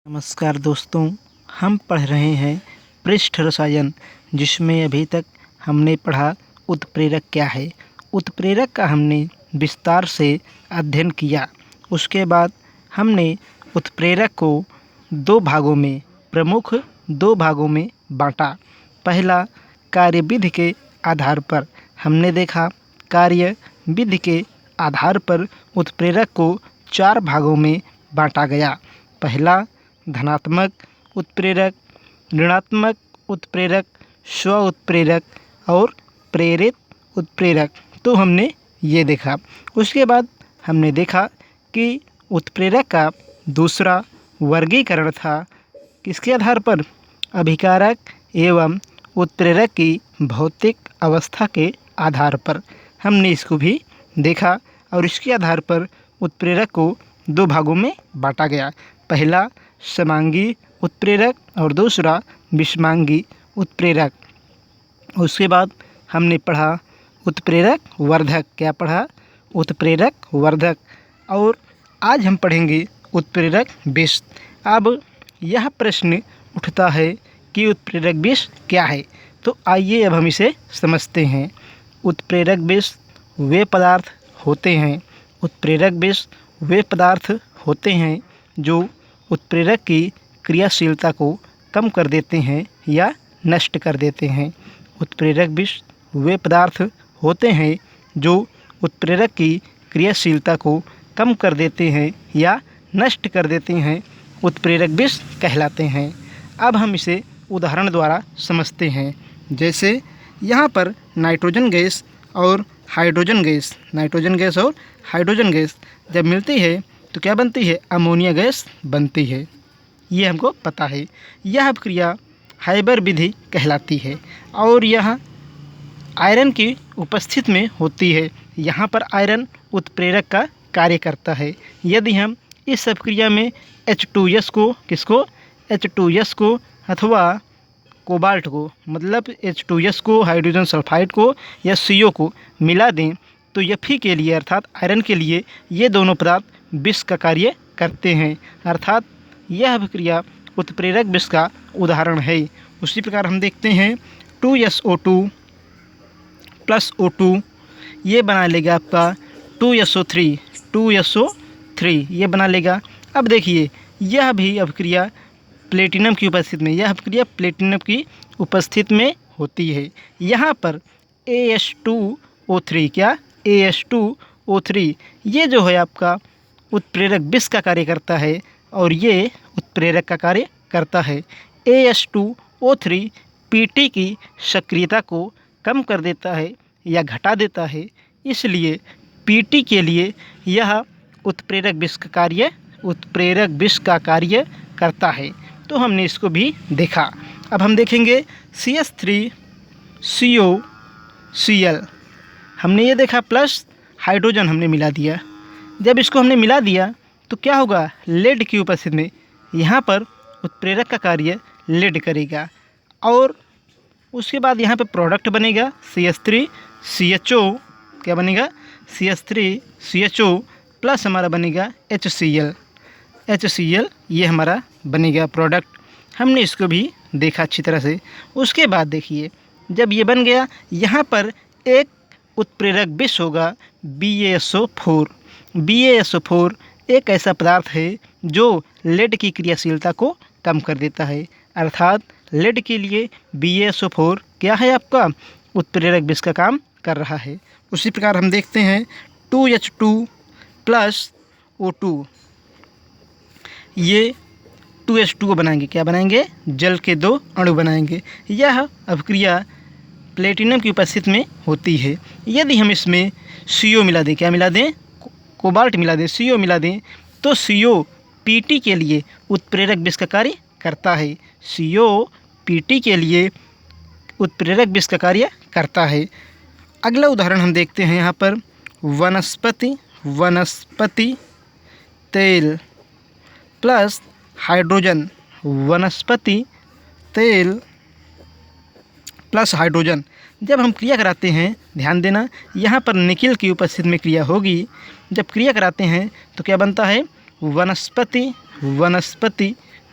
नमस्कार दोस्तों, हम पढ़ रहे हैं पृष्ठ रसायन, जिसमें अभी तक हमने पढ़ा उत्प्रेरक क्या है। उत्प्रेरक का हमने विस्तार से अध्ययन किया। उसके बाद हमने उत्प्रेरक को प्रमुख दो भागों में बांटा। पहला, कार्यविधि के आधार पर हमने देखा। कार्यविधि के आधार पर उत्प्रेरक को 4 भागों में बांटा गया। पहला, धनात्मक उत्प्रेरक, ऋणात्मक उत्प्रेरक, स्व उत्प्रेरक और प्रेरित उत्प्रेरक। तो हमने ये देखा। उसके बाद हमने देखा कि उत्प्रेरक का दूसरा वर्गीकरण था किसके आधार पर? अभिकारक एवं उत्प्रेरक की भौतिक अवस्था के आधार पर। हमने इसको भी देखा और इसके आधार पर उत्प्रेरक को 2 भागों में बांटा गया। पहला, समांगी उत्प्रेरक और दूसरा विषमांगी उत्प्रेरक। उसके बाद हमने पढ़ा उत्प्रेरक वर्धक। क्या पढ़ा? उत्प्रेरक वर्धक। और आज हम पढ़ेंगे उत्प्रेरक विष। अब यह प्रश्न उठता है कि उत्प्रेरक विष क्या है, तो आइए अब हम इसे समझते हैं। उत्प्रेरक विष वे पदार्थ होते हैं जो उत्प्रेरक की क्रियाशीलता को कम कर देते हैं या नष्ट कर देते हैं। उत्प्रेरक विष वे पदार्थ होते हैं जो उत्प्रेरक की क्रियाशीलता को कम कर देते हैं या नष्ट कर देते हैं, उत्प्रेरक विष कहलाते हैं। अब हम इसे उदाहरण द्वारा समझते हैं। जैसे यहाँ पर नाइट्रोजन गैस और हाइड्रोजन गैस जब मिलती है तो क्या बनती है? अमोनिया गैस बनती है। ये हमको पता है। यह अभिक्रिया हाइबर विधि कहलाती है और यह आयरन की उपस्थिति में होती है। यहाँ पर आयरन उत्प्रेरक का कार्य करता है। यदि हम इस अभिक्रिया में H2S को अथवा कोबाल्ट को, मतलब H2S को, हाइड्रोजन सल्फाइड को या CO को मिला दें तो Fe के लिए अर्थात आयरन के लिए ये दोनों पदार्थ विष का कार्य करते हैं। अर्थात यह अभिक्रिया उत्प्रेरक विष का उदाहरण है। उसी प्रकार हम देखते हैं 2SO2 प्लस O2 ये बना लेगा आपका 2SO3 ये बना लेगा। अब देखिए यह भी अभिक्रिया प्लेटिनम की उपस्थिति में होती है। यहाँ पर AS2O3 ये जो है आपका उत्प्रेरक विष का कार्य करता है और ये उत्प्रेरक का कार्य करता है। AS2O3 PT की सक्रियता को कम कर देता है या घटा देता है, इसलिए PT के लिए यह उत्प्रेरक विष का कार्य करता है। तो हमने इसको भी देखा। अब हम देखेंगे CH3COCl। हमने ये देखा, प्लस हाइड्रोजन हमने मिला दिया। जब इसको हमने मिला दिया तो क्या होगा? लेड की उपस्थिति में यहाँ पर उत्प्रेरक का कार्य लेड करेगा और उसके बाद यहाँ पे प्रोडक्ट बनेगा CH3CHO। क्या बनेगा? CH3CHO प्लस हमारा बनेगा HCl ये हमारा बनेगा प्रोडक्ट। हमने इसको भी देखा अच्छी तरह से। उसके बाद देखिए जब ये बन गया, यहाँ पर एक उत्प्रेरक विष होगा BaSO4 एक ऐसा पदार्थ है जो लेड की क्रियाशीलता को कम कर देता है। अर्थात लेड के लिए BaSO4 क्या है? आपका उत्प्रेरक विष का काम कर रहा है। उसी प्रकार हम देखते हैं 2H2 प्लस O2 ये 2H2 को बनाएंगे। क्या बनाएंगे? जल के 2 अणु बनाएंगे। यह अभिक्रिया प्लेटिनम की उपस्थिति में होती है। यदि हम इसमें CO मिला दें, क्या मिला दें? कोबाल्ट मिला दें, CO मिला दें, तो CO PT के लिए उत्प्रेरक विष का कार्य करता है। CO PT के लिए उत्प्रेरक विष का कार्य करता है। अगला उदाहरण हम देखते हैं। यहाँ पर वनस्पति तेल प्लस हाइड्रोजन, वनस्पति तेल प्लस हाइड्रोजन। जब हम क्रिया कराते हैं, ध्यान देना, यहाँ पर निकिल की उपस्थिति में क्रिया होगी। जब क्रिया कराते हैं तो क्या बनता है? वनस्पति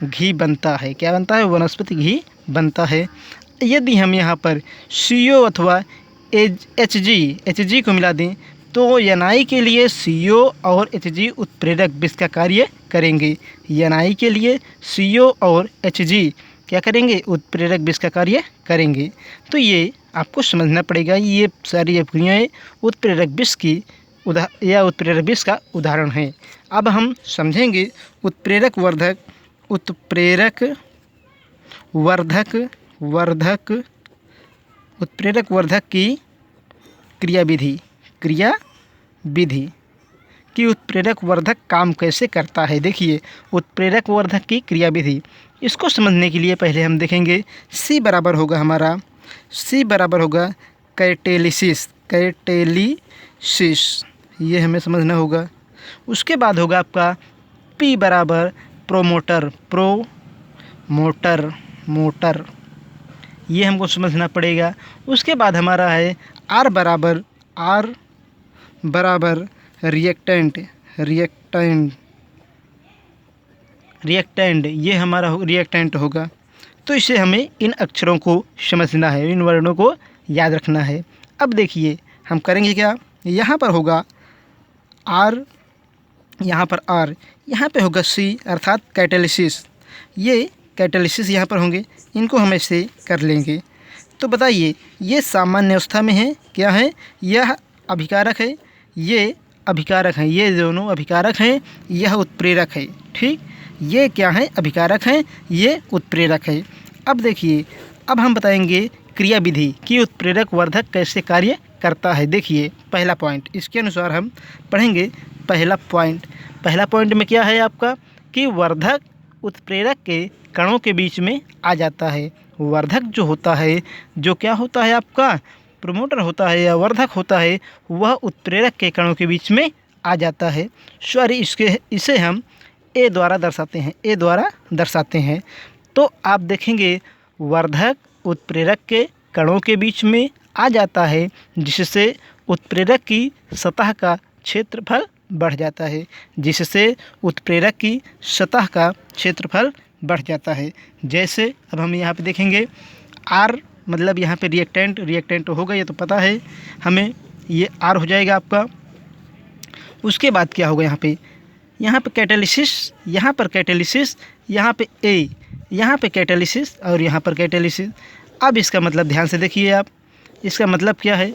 घी बनता है। क्या बनता है? वनस्पति घी बनता है। यदि हम यहाँ पर CO अथवा HG को मिला दें तो NI के लिए CO और HG उत्प्रेरक विष का कार्य करेंगे। NI के लिए CO और HG क्या करेंगे? उत्प्रेरक विष का कार्य करेंगे। तो ये आपको समझना पड़ेगा। ये सारी अभिक्रियाएँ उत्प्रेरक विष की उत्प्रेरक विष का उदाहरण है। अब हम समझेंगे उत्प्रेरक वर्धक की क्रियाविधि कि उत्प्रेरक वर्धक काम कैसे करता है। देखिए उत्प्रेरक वर्धक की क्रियाविधि, इसको समझने के लिए पहले हम देखेंगे C बराबर होगा कैटेलिसिस, ये हमें समझना होगा। उसके बाद होगा आपका P बराबर मोटर, ये हमको समझना पड़ेगा। उसके बाद हमारा है R बराबर रिएक्टेंट, ये हमारा रिएक्टेंट होगा। तो इसे हमें इन अक्षरों को समझना है, इन वर्णों को याद रखना है। अब देखिए हम करेंगे क्या, यहाँ पर होगा R, यहाँ पर R, यहाँ पे होगा C अर्थात कैटेलिसिस, ये कैटेलिसिस यहाँ पर होंगे, इनको हम ऐसे कर लेंगे। तो बताइए ये सामान्य अवस्था में है, क्या है? यह अभिकारक है, ये अभिकारक हैं, ये दोनों अभिकारक हैं, यह उत्प्रेरक है। ठीक, ये क्या है? अभिकारक हैं, ये उत्प्रेरक है। अब देखिए, अब हम बताएंगे क्रियाविधि कि उत्प्रेरक वर्धक कैसे कार्य करता है। देखिए पहला पॉइंट, इसके अनुसार हम पढ़ेंगे। पहला पॉइंट में क्या है आपका कि वर्धक उत्प्रेरक के कणों के बीच में आ जाता है। वर्धक जो होता है, जो क्या होता है आपका प्रमोटर होता है या वर्धक होता है, वह उत्प्रेरक के कणों के बीच में आ जाता है। इसे हम ए द्वारा दर्शाते हैं। तो आप देखेंगे वर्धक उत्प्रेरक के कणों के बीच में आ जाता है, जिससे उत्प्रेरक की सतह का क्षेत्रफल बढ़ जाता है। जैसे अब हम यहाँ पे देखेंगे R मतलब यहाँ पे रिएक्टेंट होगा, ये तो पता है हमें, ये R हो जाएगा आपका। उसके बाद क्या होगा, यहाँ पे कैटेलिसिस, यहाँ पर कैटेलिसिस, यहाँ पे A, यहाँ पे कैटेलिसिस और यहाँ पर कैटेलिसिस। अब इसका मतलब ध्यान से देखिए आप, इसका मतलब क्या है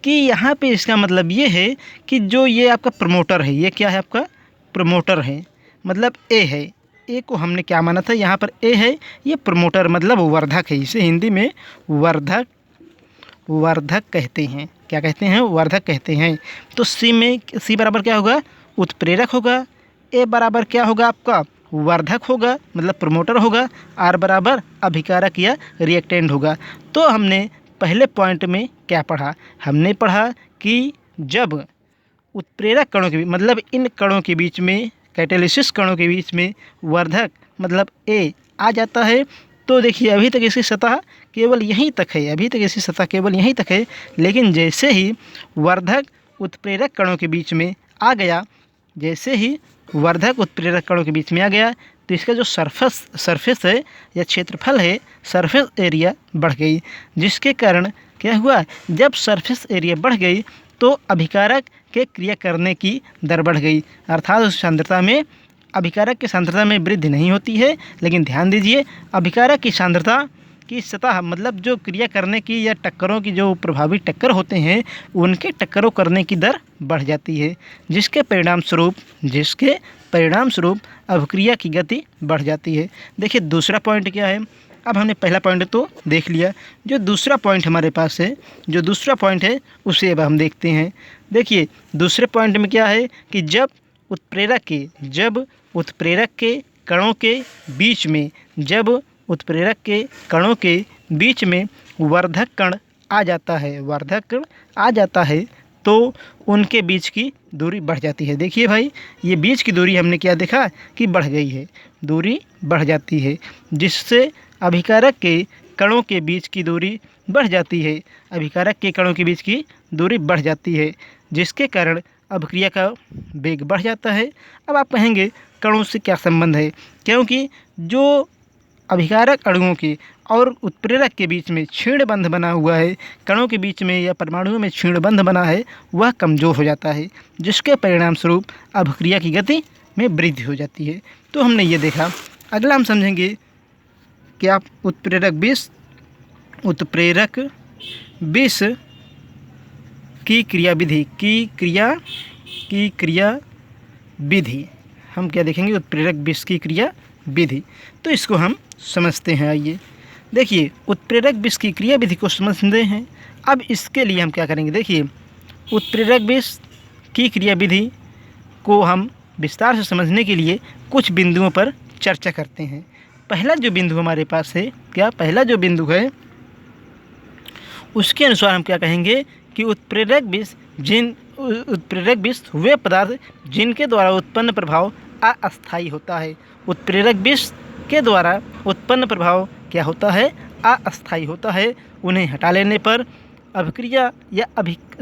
कि यहाँ पे इसका मतलब ये है कि जो ये आपका प्रमोटर है, ये क्या है? आपका प्रमोटर है, मतलब A है। ए को हमने क्या माना था? यहाँ पर ए है, ये प्रमोटर मतलब वर्धक है। इसे हिंदी में वर्धक कहते हैं। क्या कहते हैं? वर्धक कहते हैं। तो सी बराबर क्या होगा? उत्प्रेरक होगा। ए बराबर क्या होगा आपका? वर्धक होगा मतलब प्रमोटर होगा। आर बराबर अभिकारक या रिएक्टेंट होगा। तो हमने पहले पॉइंट में क्या पढ़ा? हमने पढ़ा कि जब उत्प्रेरक कणों के मतलब इन कणों के बीच में, कैटेलिसिस कणों के बीच में वर्धक मतलब ए आ जाता है, तो देखिए अभी तक इसकी सतह केवल यहीं तक है, लेकिन जैसे ही वर्धक उत्प्रेरक कणों के बीच में आ गया, तो इसका जो सरफेस है या क्षेत्रफल है, सरफेस एरिया बढ़ गई, जिसके कारण क्या हुआ? जब सरफेस एरिया बढ़ गई तो अभिकारक के क्रिया करने की दर बढ़ गई, अर्थात उस सांद्रता में, अभिकारक की सांद्रता में वृद्धि नहीं होती है। लेकिन ध्यान दीजिए, अभिकारक की सांद्रता की सतह मतलब जो क्रिया करने की या टक्करों की जो प्रभावी टक्कर होते हैं, उनके टक्करों करने की दर बढ़ जाती है, जिसके परिणाम स्वरूप अभिक्रिया की गति बढ़ जाती है। देखिए दूसरा पॉइंट क्या है? अब हमने पहला पॉइंट तो देख लिया, जो दूसरा पॉइंट हमारे पास है, उसे अब हम देखते हैं। देखिए दूसरे पॉइंट में क्या है कि जब उत्प्रेरक के कणों के बीच में वर्धक कण आ जाता है, तो उनके बीच की दूरी बढ़ जाती है। देखिए भाई, ये बीच की दूरी हमने क्या देखा कि बढ़ गई है, दूरी बढ़ जाती है, जिससे अभिकारक के कणों के बीच की दूरी बढ़ जाती है, जिसके कारण अभिक्रिया का वेग बढ़ जाता है। अब आप कहेंगे कणों से क्या संबंध है, क्योंकि जो अभिकारक अणुओं के और उत्प्रेरक के बीच में क्षीण बंध बना हुआ है, कणों के बीच में या परमाणुओं में क्षीण बंध बना है, वह कमज़ोर हो जाता है, जिसके परिणाम स्वरूप अभिक्रिया की गति में वृद्धि हो जाती है। तो हमने ये देखा। अगला हम समझेंगे कि आप उत्प्रेरक विष की क्रिया विधि हम क्या देखेंगे, उत्प्रेरक विष की क्रिया विधि। तो इसको हम समझते हैं। आइए देखिए, उत्प्रेरक विष की क्रिया विधि को समझते हैं। अब इसके लिए हम क्या करेंगे, देखिए उत्प्रेरक विष की क्रिया विधि को हम विस्तार से समझने के लिए कुछ बिंदुओं पर चर्चा करते हैं। पहला जो बिंदु हमारे पास है, पहला जो बिंदु है उसके अनुसार हम क्या कहेंगे कि उत्प्रेरक विष वे पदार्थ जिनके द्वारा उत्पन्न प्रभाव अस्थायी होता है। उत्प्रेरक विष के द्वारा उत्पन्न प्रभाव क्या होता है, अस्थायी होता है। उन्हें हटा लेने पर अभिक्रिया या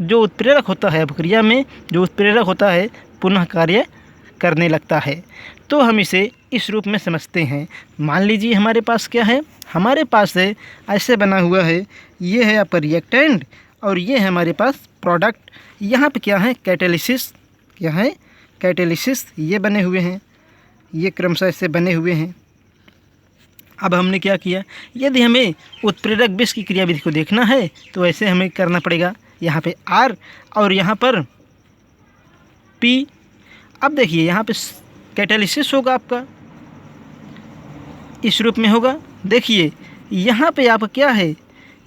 जो उत्प्रेरक होता है, अभिक्रिया में जो उत्प्रेरक होता है पुनः कार्य करने लगता है। तो हम इसे इस रूप में समझते हैं। मान लीजिए हमारे पास क्या है, हमारे पास है ऐसे बना हुआ है, ये है आपका रिएक्टेंट और ये है हमारे पास प्रोडक्ट। यहाँ पे क्या है, कैटालिसिस, ये बने हुए हैं, ये क्रमशः ऐसे बने हुए हैं। अब हमने क्या किया, यदि हमें उत्प्रेरक विष की क्रियाविधि को देखना है तो ऐसे हमें करना पड़ेगा, यहाँ पे R और यहाँ पर P। अब देखिए यहाँ पे कैटालिसिस होगा आपका, इस रूप में होगा। देखिए यहाँ पे आपका क्या है,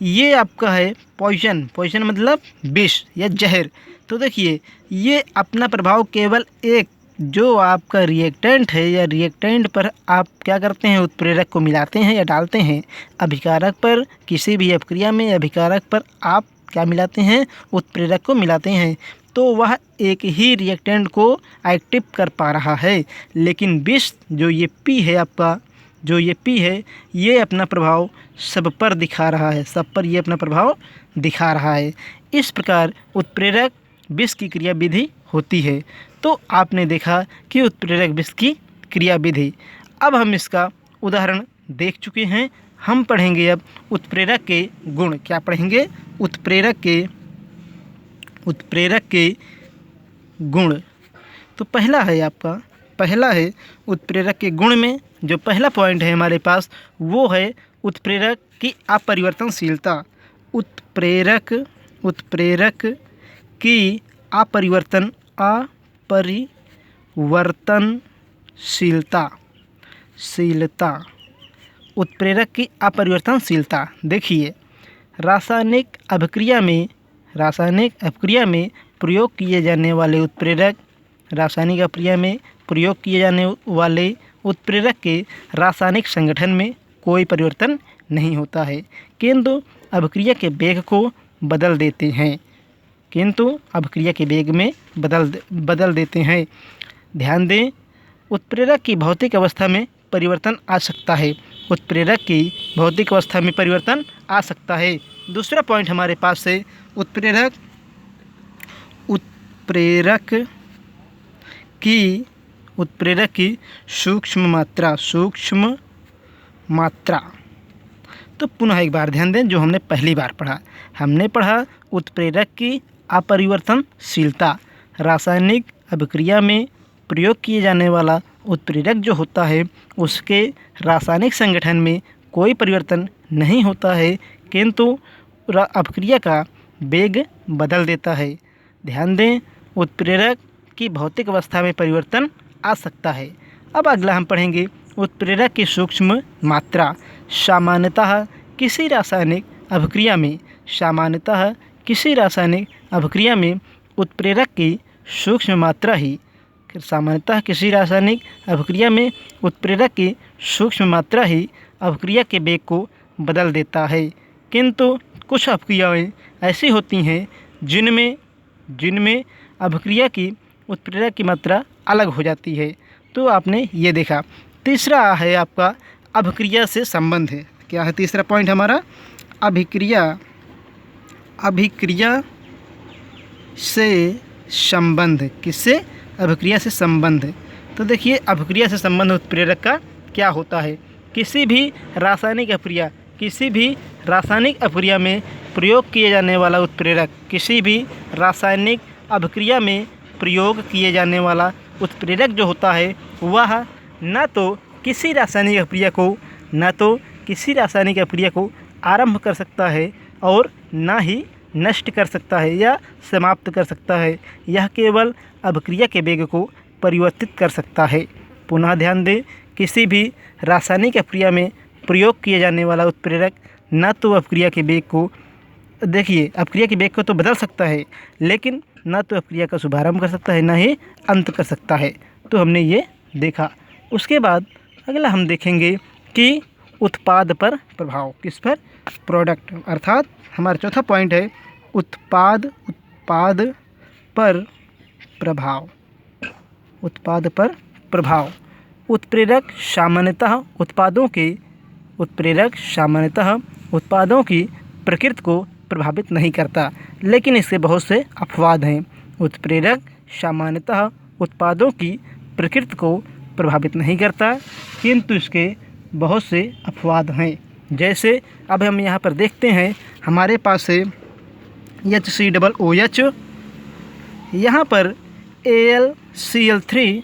ये आपका है पॉइजन मतलब विष या जहर। तो देखिए ये अपना प्रभाव केवल एक जो आपका रिएक्टेंट है या रिएक्टेंट पर आप क्या करते हैं, उत्प्रेरक को मिलाते हैं या डालते हैं। अभिकारक पर किसी भी अभिक्रिया में अभिकारक पर आप क्या मिलाते हैं, उत्प्रेरक को मिलाते हैं, तो वह एक ही रिएक्टेंट को एक्टिव कर पा रहा है। लेकिन विष जो ये P है आपका, जो ये P है, ये अपना प्रभाव सब पर दिखा रहा है, सब पर ये अपना प्रभाव दिखा रहा है। इस प्रकार उत्प्रेरक विष की क्रिया विधि होती है। तो आपने देखा कि उत्प्रेरक विष की क्रिया विधि। अब हम इसका उदाहरण देख चुके हैं। हम पढ़ेंगे अब उत्प्रेरक के गुण। क्या पढ़ेंगे, उत्प्रेरक के गुण। तो पहला है उत्प्रेरक के गुण में जो पहला पॉइंट है हमारे पास, वो है उत्प्रेरक की अपरिवर्तनशीलता। उत्प्रेरक की अपरिवर्तनशीलता। उत्प्रेरक की अपरिवर्तनशीलता। देखिए रासायनिक अभिक्रिया में प्रयोग किए जाने वाले उत्प्रेरक के रासायनिक संगठन में कोई परिवर्तन नहीं होता है, किंतु अभिक्रिया के वेग को बदल देते हैं। ध्यान दें, उत्प्रेरक की भौतिक अवस्था में परिवर्तन आ सकता है। दूसरा पॉइंट हमारे पास है उत्प्रेरक की सूक्ष्म मात्रा। तो पुनः एक बार ध्यान दें, जो हमने पहली बार पढ़ा, हमने पढ़ा उत्प्रेरक की अपरिवर्तनशीलता। रासायनिक अभिक्रिया में प्रयोग किए जाने वाला उत्प्रेरक जो होता है उसके रासायनिक संगठन में कोई परिवर्तन नहीं होता है, किंतु अभिक्रिया का वेग बदल देता है। ध्यान दें, उत्प्रेरक की भौतिक अवस्था में परिवर्तन आ सकता है। अब अगला हम पढ़ेंगे उत्प्रेरक की सूक्ष्म मात्रा। सामान्यतः किसी रासायनिक अभिक्रिया में उत्प्रेरक की सूक्ष्म मात्रा ही अभिक्रिया के वेग को बदल देता है, किंतु कुछ अभिक्रियाएं ऐसी होती हैं जिनमें अभिक्रिया की उत्प्रेरक की मात्रा अलग हो जाती है। तो आपने ये देखा। तीसरा है आपका अभिक्रिया से संबंध है। क्या है तीसरा पॉइंट हमारा, अभिक्रिया से संबंध। किससे, अभिक्रिया से संबंध। तो देखिए अभिक्रिया से संबंध उत्प्रेरक का क्या होता है। किसी भी रासायनिक अभिक्रिया में प्रयोग किए जाने वाला उत्प्रेरक, किसी भी रासायनिक अभिक्रिया में प्रयोग किए जाने वाला उत्प्रेरक जो होता है वह न तो किसी रासायनिक अभिक्रिया को आरंभ कर सकता है और न ही नष्ट कर सकता है या समाप्त कर सकता है। यह केवल अभिक्रिया के वेग को परिवर्तित कर सकता है। पुनः ध्यान दें, किसी भी रासायनिक अभिक्रिया में प्रयोग किए जाने वाला उत्प्रेरक न तो अभिक्रिया के वेग को तो बदल सकता है, लेकिन न तो अभिक्रिया का शुभारंभ कर सकता है न ही अंत कर सकता है। तो हमने ये देखा। उसके बाद अगला हम देखेंगे कि उत्पाद पर प्रभाव। किस पर? प्रोडक्ट। अर्थात हमारा चौथा पॉइंट है उत्पाद पर प्रभाव। उत्प्रेरक सामान्यतः उत्पादों की प्रकृति को प्रभावित नहीं करता, लेकिन इसके बहुत से अपवाद हैं। उत्प्रेरक सामान्यतः उत्पादों की प्रकृति को प्रभावित नहीं करता, किंतु इसके बहुत से अपवाद हैं। जैसे अब हम यहाँ पर देखते हैं, हमारे पास है HCOOH, यहाँ पर AlCl3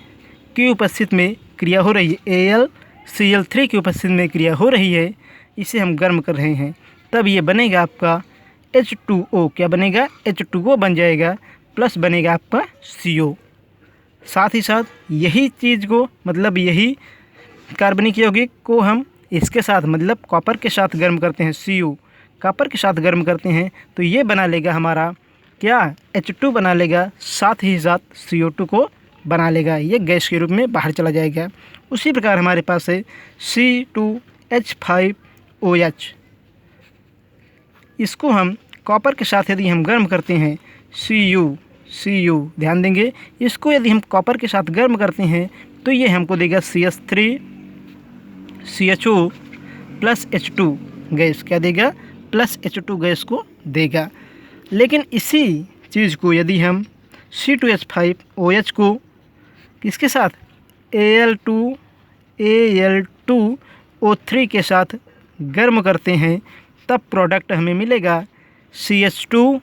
की उपस्थिति में क्रिया हो रही है। AlCl3 की उपस्थिति में क्रिया हो रही है, इसे हम गर्म कर रहे हैं, तब ये बनेगा आपका H2O। क्या बनेगा? H2O बन जाएगा, प्लस बनेगा आपका CO। साथ ही साथ यही चीज़ को, मतलब यही कार्बनिक यौगिक को हम इसके साथ, मतलब कॉपर के साथ गर्म करते हैं, CO कॉपर के साथ गर्म करते हैं, तो ये बना लेगा हमारा क्या? H2 बना लेगा, साथ ही साथ CO2 को बना लेगा, ये गैस के रूप में बाहर चला जाएगा। उसी प्रकार हमारे पास है C2H5OH, इसको हम कॉपर के साथ यदि हम गर्म करते हैं, Cu ध्यान देंगे, इसको यदि हम कॉपर के साथ गर्म करते हैं तो ये हमको देगा CH3CHO प्लस H2 गैस। क्या देगा? प्लस H2 गैस को देगा। लेकिन इसी चीज़ को यदि हम C2H5OH को किसके साथ? Al2O3 के साथ गर्म करते हैं, तब प्रोडक्ट हमें मिलेगा CH2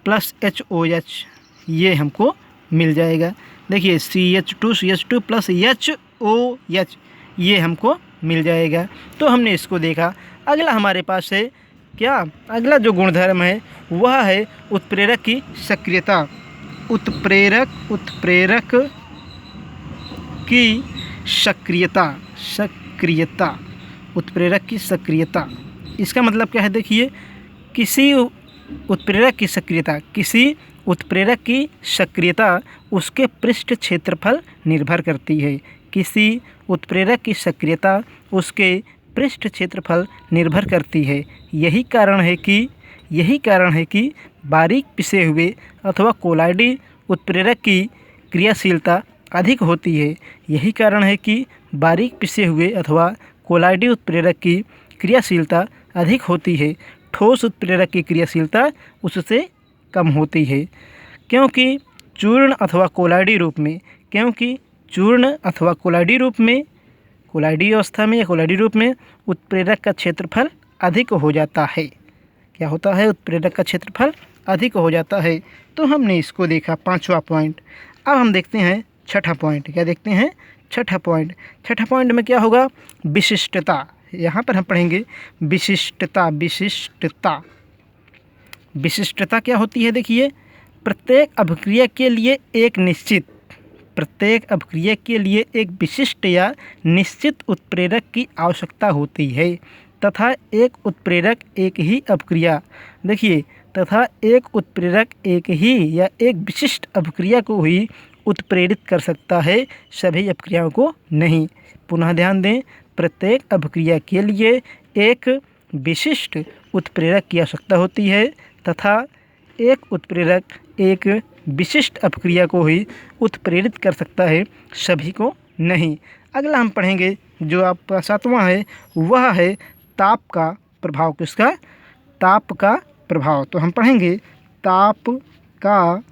प्लस HOH, ये हमको मिल जाएगा। देखिए CH2 प्लस HOH, ये हमको मिल जाएगा। तो हमने इसको देखा। अगला हमारे पास है क्या? अगला जो गुणधर्म है वह है उत्प्रेरक की सक्रियता। उत्प्रेरक की सक्रियता, इसका मतलब क्या है? देखिए, किसी उत्प्रेरक की सक्रियता उसके पृष्ठ क्षेत्रफल निर्भर करती है। किसी उत्प्रेरक की सक्रियता उसके पृष्ठ क्षेत्रफल निर्भर करती है। यही कारण है कि बारीक पिसे हुए अथवा कोलाइडी उत्प्रेरक की क्रियाशीलता अधिक होती है। यही कारण है कि बारीक पिसे हुए अथवा कोलाइडी उत्प्रेरक की क्रियाशीलता अधिक होती है। ठोस उत्प्रेरक की क्रियाशीलता उससे कम होती है, क्योंकि चूर्ण अथवा कोलाइडी रूप में कोलाइडी अवस्था में या कोलाइडी रूप में उत्प्रेरक का क्षेत्रफल अधिक हो जाता है। क्या होता है? उत्प्रेरक का क्षेत्रफल अधिक हो जाता है। तो हमने इसको देखा, पांचवा पॉइंट। अब हम देखते हैं छठा पॉइंट। क्या देखते हैं? छठा पॉइंट में क्या होगा? विशिष्टता। यहाँ पर हम पढ़ेंगे विशिष्टता क्या होती है? देखिए, प्रत्येक अभिक्रिया के लिए एक विशिष्ट या निश्चित उत्प्रेरक की आवश्यकता होती है, तथा एक उत्प्रेरक एक ही या एक विशिष्ट अभिक्रिया को ही उत्प्रेरित कर सकता है, सभी अभिक्रियाओं को नहीं। पुनः ध्यान दें, प्रत्येक अभिक्रिया के लिए एक विशिष्ट उत्प्रेरक की आवश्यकता होती है, तथा एक उत्प्रेरक एक विशिष्ट अभिक्रिया को ही उत्प्रेरित कर सकता है, सभी को नहीं। अगला हम पढ़ेंगे जो आपका सातवां है, वह है ताप का प्रभाव। किसका? ताप का प्रभाव। तो हम पढ़ेंगे ताप का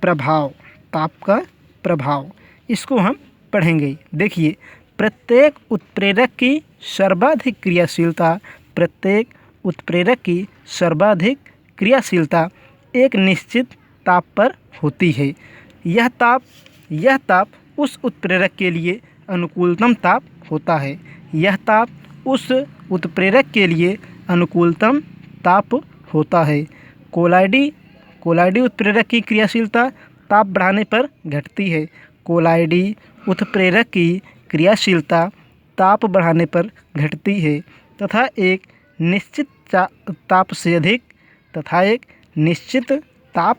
प्रभाव। ताप का प्रभाव, इसको हम पढ़ेंगे। देखिए, प्रत्येक उत्प्रेरक की सर्वाधिक क्रियाशीलता, प्रत्येक उत्प्रेरक की सर्वाधिक क्रियाशीलता एक निश्चित ताप पर होती है। यह ताप उस उत्प्रेरक के लिए अनुकूलतम ताप होता है। यह ताप उस उत्प्रेरक के लिए अनुकूलतम ताप होता है। कोलाइडी उत्प्रेरक की क्रियाशीलता ताप बढ़ाने पर घटती है। कोलाइडी उत्प्रेरक की क्रियाशीलता ताप बढ़ाने पर घटती है तथा एक निश्चित ताप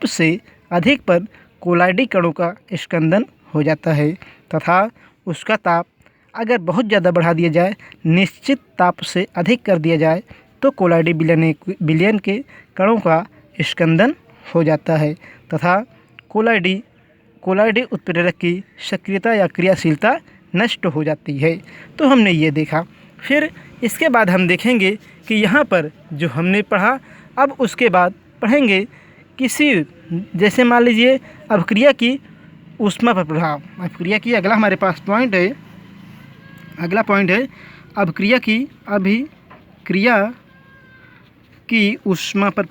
से अधिक पर कोलाइडी कणों का स्कंदन हो जाता है तथा उसका ताप अगर बहुत ज़्यादा बढ़ा दिया जाए, निश्चित ताप से अधिक कर दिया जाए, तो कोलाइडी विलयन के कणों का स्कंदन हो जाता है तथा कोलाइडी उत्प्रेरक की सक्रियता या क्रियाशीलता नष्ट हो जाती है। तो हमने ये देखा। फिर इसके बाद हम देखेंगे कि यहाँ पर जो हमने पढ़ा, अब उसके बाद पढ़ेंगे जैसे मान लीजिए अभिक्रिया की ऊष्मा पर प्रभाव। अभिक्रिया की अगला हमारे पास अगला पॉइंट है अभिक्रिया की ऊष्मा पर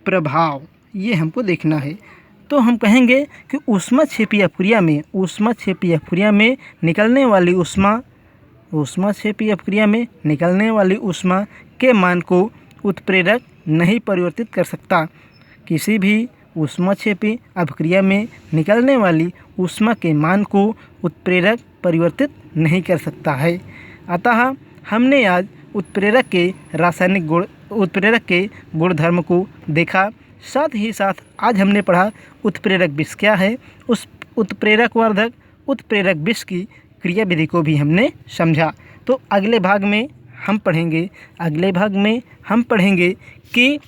प्रभाव, ये हमको देखना है। तो हम कहेंगे कि ऊष्माक्षेपी अपक्रिया में निकलने वाली ऊष्मा के मान को उत्प्रेरक नहीं परिवर्तित कर सकता। किसी भी ऊष्माक्षेपी अपक्रिया में निकलने वाली ऊष्मा के मान को उत्प्रेरक परिवर्तित नहीं कर सकता है। अतः हमने आज उत्प्रेरक के गुणधर्म को देखा। साथ ही साथ आज हमने पढ़ा उत्प्रेरक विष क्या है, उस उत्प्रेरक विष की क्रियाविधि को भी हमने समझा। तो अगले भाग में हम पढ़ेंगे कि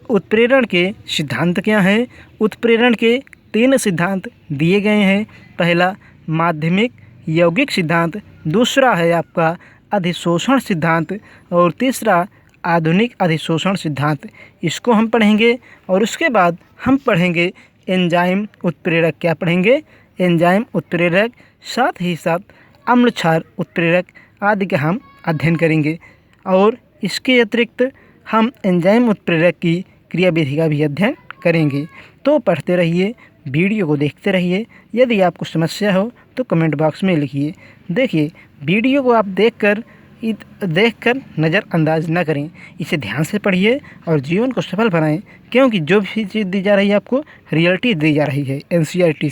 उत्प्रेरण के सिद्धांत क्या हैं। उत्प्रेरण के 3 सिद्धांत दिए गए हैं। पहला माध्यमिक यौगिक सिद्धांत, दूसरा है आपका अधिशोषण सिद्धांत और तीसरा आधुनिक अधिशोषण सिद्धांत। इसको हम पढ़ेंगे और उसके बाद हम पढ़ेंगे एंजाइम उत्प्रेरक। क्या पढ़ेंगे? एंजाइम उत्प्रेरक, साथ ही साथ अम्ल क्षार उत्प्रेरक आदि का हम अध्ययन करेंगे। और इसके अतिरिक्त हम एंजाइम उत्प्रेरक की क्रियाविधि का भी अध्ययन करेंगे। तो पढ़ते रहिए, वीडियो को देखते रहिए। यदि आपको समस्या हो तो कमेंट बॉक्स में लिखिए। देखिए, वीडियो को आप देखकर नज़रअंदाज न करें, इसे ध्यान से पढ़िए और जीवन को सफल बनाएं, क्योंकि जो भी चीज़ दी जा रही है आपको रियलिटी दी जा रही है NCERT से।